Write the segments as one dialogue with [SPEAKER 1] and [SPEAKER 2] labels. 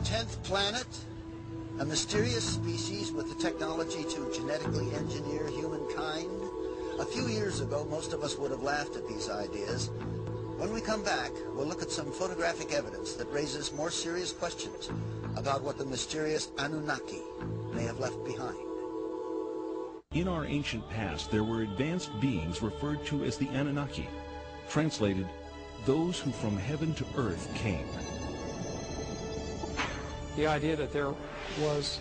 [SPEAKER 1] 10th planet, a mysterious species with the technology to genetically engineer humankind. A few years ago, most of us would have laughed at these ideas. When we come back, we'll look at some photographic evidence that raises more serious questions about what the mysterious Anunnaki may have left behind.
[SPEAKER 2] In our ancient past, there were advanced beings referred to as the Anunnaki, translated, those who from heaven to earth came.
[SPEAKER 3] The idea that there was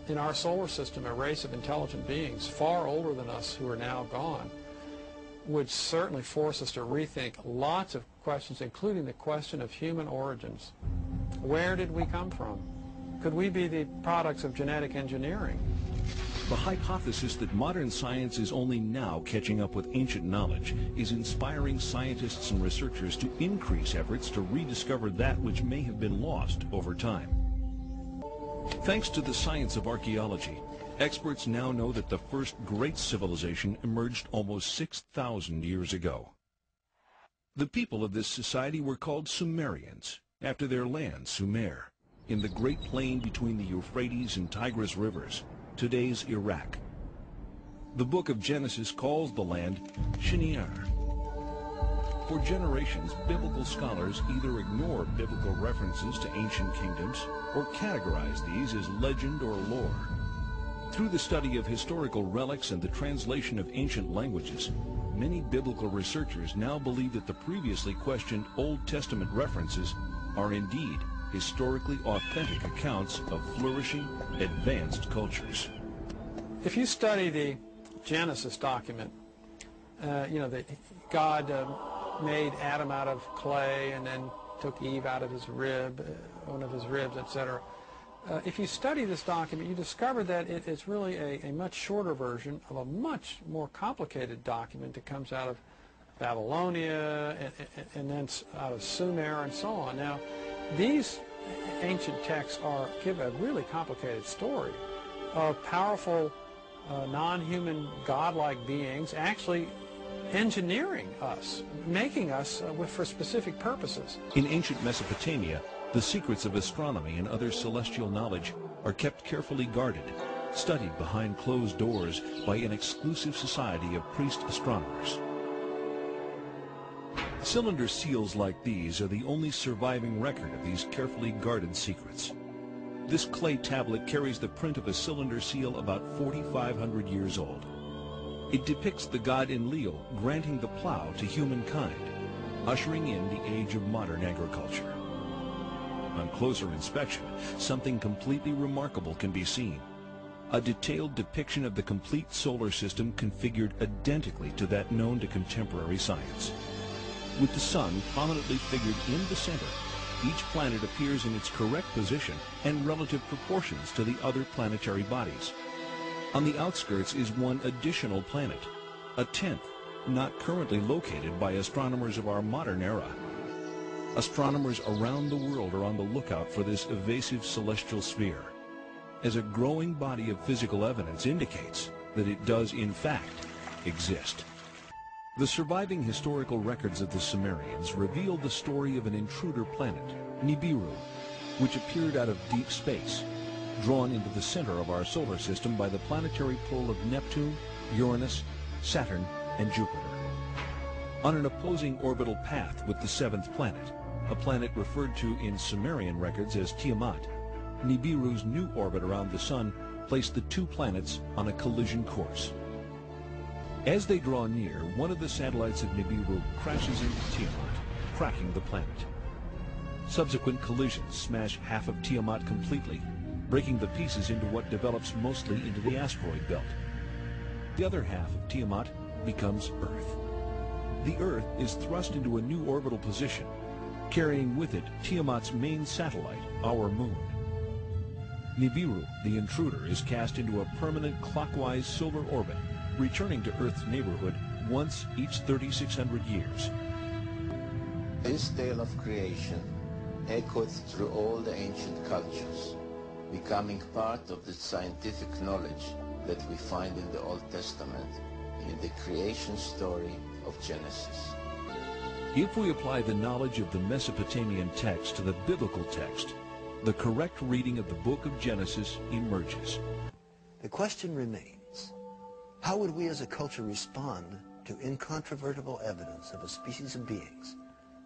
[SPEAKER 3] in our solar system a race of intelligent beings far older than us who are now gone would certainly force us to rethink lots of questions, including the question of human origins. Where did we come from? Could we be the products of genetic engineering?
[SPEAKER 2] The hypothesis that modern science is only now catching up with ancient knowledge is inspiring scientists and researchers to increase efforts to rediscover that which may have been lost over time. Thanks to the science of archaeology, experts now know that the first great civilization emerged almost 6,000 years ago. The people of this society were called Sumerians, after their land, Sumer, in the great plain between the Euphrates and Tigris rivers, today's Iraq. The book of Genesis calls the land H.A.A.R.P. For generations, biblical scholars either ignore biblical references to ancient kingdoms or categorize these as legend or lore. Through the study of historical relics and the translation of ancient languages, many biblical researchers now believe that the previously questioned Old Testament references are indeed historically authentic accounts of flourishing, advanced cultures.
[SPEAKER 3] If you study the Genesis document, that God made Adam out of clay and then took Eve out of his rib, one of his ribs, etc. If you study this document, you discover that it is really a much shorter version of a much more complicated document that comes out of Babylonia and then out of Sumer and so on. Now, these ancient texts give a really complicated story of powerful, non-human, godlike beings actually engineering us, making us for specific purposes.
[SPEAKER 2] In ancient Mesopotamia, the secrets of astronomy and other celestial knowledge are kept carefully guarded, studied behind closed doors by an exclusive society of priest astronomers. Cylinder seals like these are the only surviving record of these carefully guarded secrets. This clay tablet carries the print of a cylinder seal about 4,500 years old. It depicts the god Enlil granting the plow to humankind, ushering in the age of modern agriculture. On closer inspection, something completely remarkable can be seen. A detailed depiction of the complete solar system configured identically to that known to contemporary science. With the sun prominently figured in the center, each planet appears in its correct position and relative proportions to the other planetary bodies. On the outskirts is one additional planet, a 10th, not currently located by astronomers of our modern era. Astronomers around the world are on the lookout for this evasive celestial sphere, as a growing body of physical evidence indicates that it does in fact exist. The surviving historical records of the Sumerians reveal the story of an intruder planet, Nibiru, which appeared out of deep space, drawn into the center of our solar system by the planetary pull of Neptune, Uranus, Saturn, and Jupiter. On an opposing orbital path with the 7th planet, a planet referred to in Sumerian records as Tiamat, Nibiru's new orbit around the Sun placed the two planets on a collision course. As they draw near, one of the satellites of Nibiru crashes into Tiamat, cracking the planet. Subsequent collisions smash half of Tiamat completely, breaking the pieces into what develops mostly into the asteroid belt. The other half of Tiamat becomes Earth. The Earth is thrust into a new orbital position, carrying with it Tiamat's main satellite, our moon. Nibiru, the intruder, is cast into a permanent clockwise solar orbit, returning to Earth's neighborhood once each 3,600 years.
[SPEAKER 4] This tale of creation echoed through all the ancient cultures, becoming part of the scientific knowledge that we find in the Old Testament, in the creation story of Genesis.
[SPEAKER 2] If we apply the knowledge of the Mesopotamian text to the biblical text, the correct reading of the book of Genesis emerges.
[SPEAKER 1] The question remains, how would we as a culture respond to incontrovertible evidence of a species of beings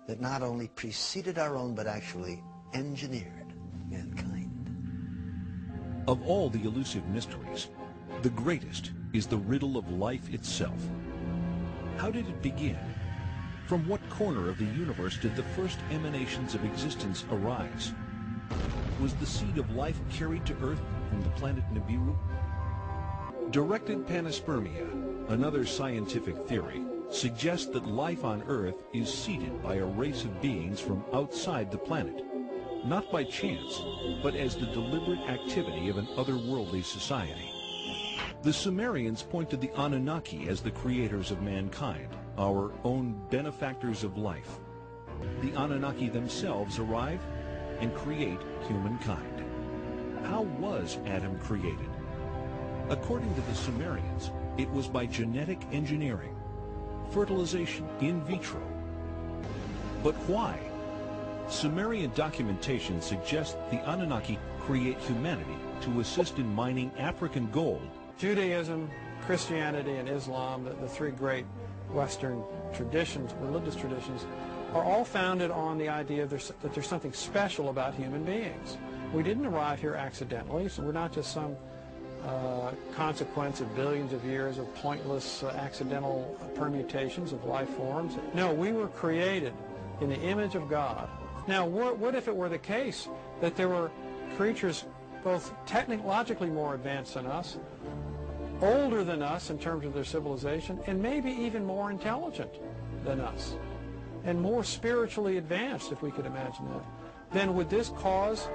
[SPEAKER 1] that not only preceded our own but actually engineered mankind?
[SPEAKER 2] Of all the elusive mysteries, the greatest is the riddle of life itself. How did it begin? From what corner of the universe did the first emanations of existence arise? Was the seed of life carried to Earth from the planet Nibiru? Directed panspermia, another scientific theory, suggests that life on Earth is seeded by a race of beings from outside the planet, not by chance, but as the deliberate activity of an otherworldly society. The Sumerians point to the Anunnaki as the creators of mankind, our own benefactors of life. The Anunnaki themselves arrive and create humankind. How was Adam created? According to the Sumerians, it was by genetic engineering, fertilization in vitro. But why? Sumerian documentation suggests the Anunnaki create humanity to assist in mining African gold.
[SPEAKER 3] Judaism, Christianity, and Islam, the three great Western traditions, religious traditions, are all founded on the idea that there's something special about human beings. We didn't arrive here accidentally, so we're not just some consequence of billions of years of pointless accidental permutations of life forms. No, we were created in the image of God. Now, what if it were the case that there were creatures both technologically more advanced than us, older than us in terms of their civilization, and maybe even more intelligent than us, and more spiritually advanced, if we could imagine that? Then would this cause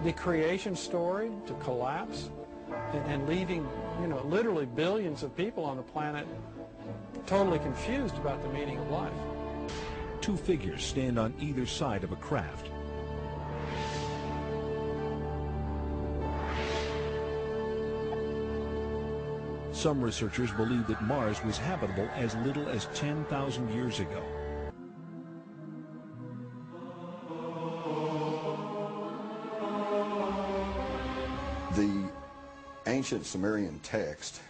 [SPEAKER 3] the creation story to collapse and leaving, literally billions of people on the planet totally confused about the meaning of life?
[SPEAKER 2] Two figures stand on either side of a craft. Some researchers believe that Mars was habitable as little as 10,000 years ago.
[SPEAKER 5] The ancient Sumerian text,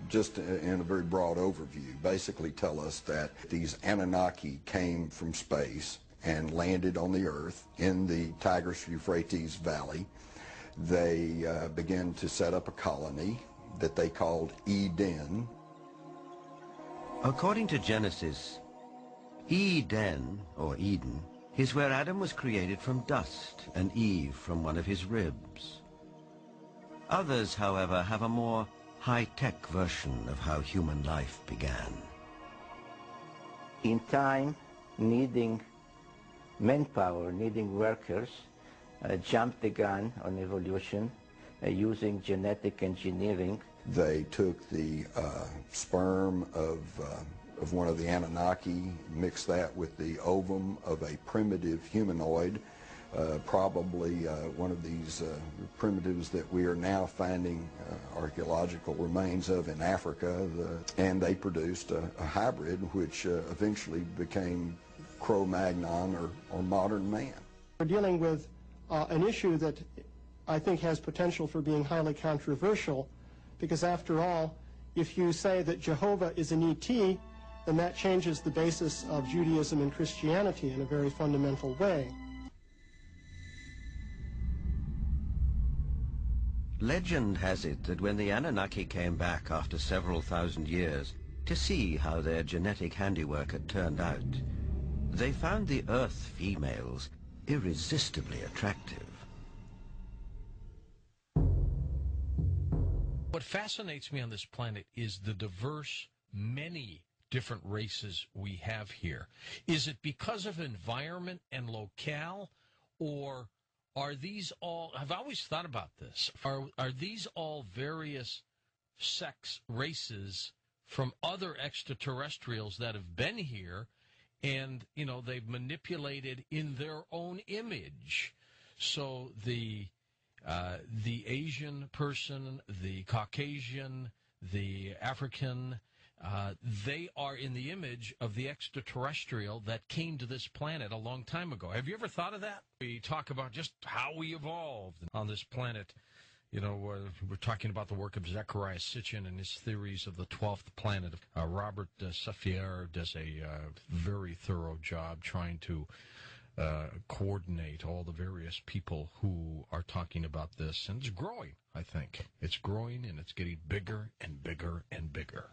[SPEAKER 5] just in a very broad overview, basically tell us that these Anunnaki came from space and landed on the Earth in the Tigris-Euphrates Valley. They began to set up a colony that they called Eden.
[SPEAKER 6] According to Genesis, Eden, or Eden, is where Adam was created from dust and Eve from one of his ribs. Others, however, have a more high-tech version of how human life began.
[SPEAKER 4] In time, needing manpower, needing workers, jumped the gun on evolution using genetic engineering.
[SPEAKER 5] They took the sperm of one of the Anunnaki, mixed that with the ovum of a primitive humanoid, probably one of these primitives that we are now finding archaeological remains of in Africa, and they produced a hybrid which eventually became Cro-Magnon or modern man.
[SPEAKER 7] We're dealing with an issue that I think has potential for being highly controversial, because after all, if you say that Jehovah is an ET, then that changes the basis of Judaism and Christianity in a very fundamental way.
[SPEAKER 6] Legend has it that when the Anunnaki came back after several thousand years to see how their genetic handiwork had turned out, they found the Earth females irresistibly attractive.
[SPEAKER 8] What fascinates me on this planet is the diverse, many different races we have here. Is it because of environment and locale, or are these all, I've always thought about this, are these all various sex races from other extraterrestrials that have been here and, they've manipulated in their own image? So the Asian person, the Caucasian, the African, they are in the image of the extraterrestrial that came to this planet a long time ago. Have you ever thought of that? We talk about just how we evolved on this planet. You know, we're talking about the work of Zecharia Sitchin and his theories of the 12th planet. Robert Safier does a very thorough job trying to coordinate all the various people who are talking about this. And it's growing, I think. It's growing, and it's getting bigger and bigger and bigger.